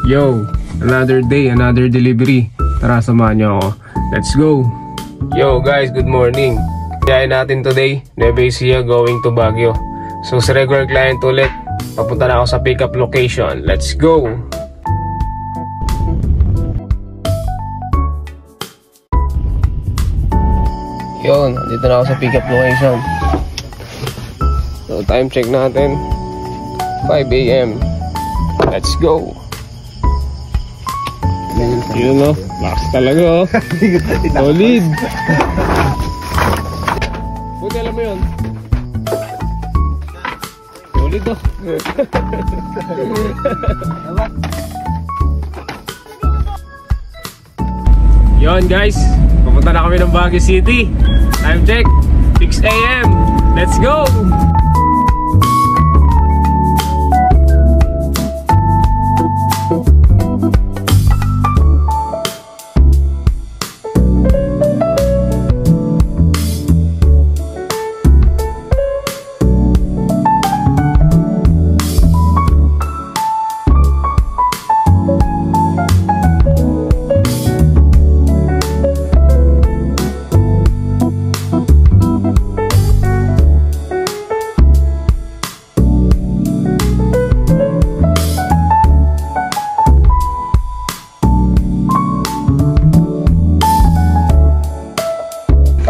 Yo, another day, another delivery. Tara, samahan niyo ako. Let's go! Yo guys, good morning. Biyahe natin today, Nueva Ecija going to Baguio. So sa regular client ulit, papunta na ako sa pickup location. Let's go! Yun, dito na ako sa pickup location. So time check natin, 5 AM. Let's go! Yun o, lakas talaga o. Solid. Buti alam mo yun. Solid o. Yun guys, pupunta na kami ng Baguio City. Time check, 6 AM. Let's go!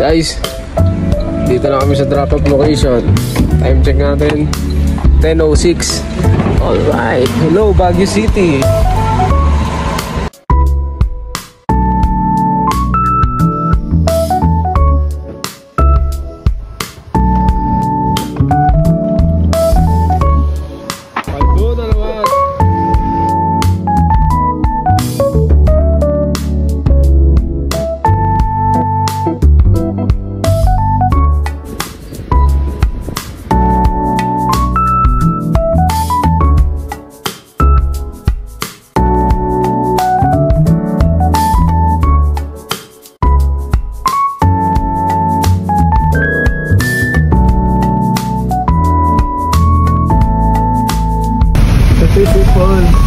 Guys, dito na kami sa drop-off location. Time check natin, 10:06. Alright, hello Baguio City. People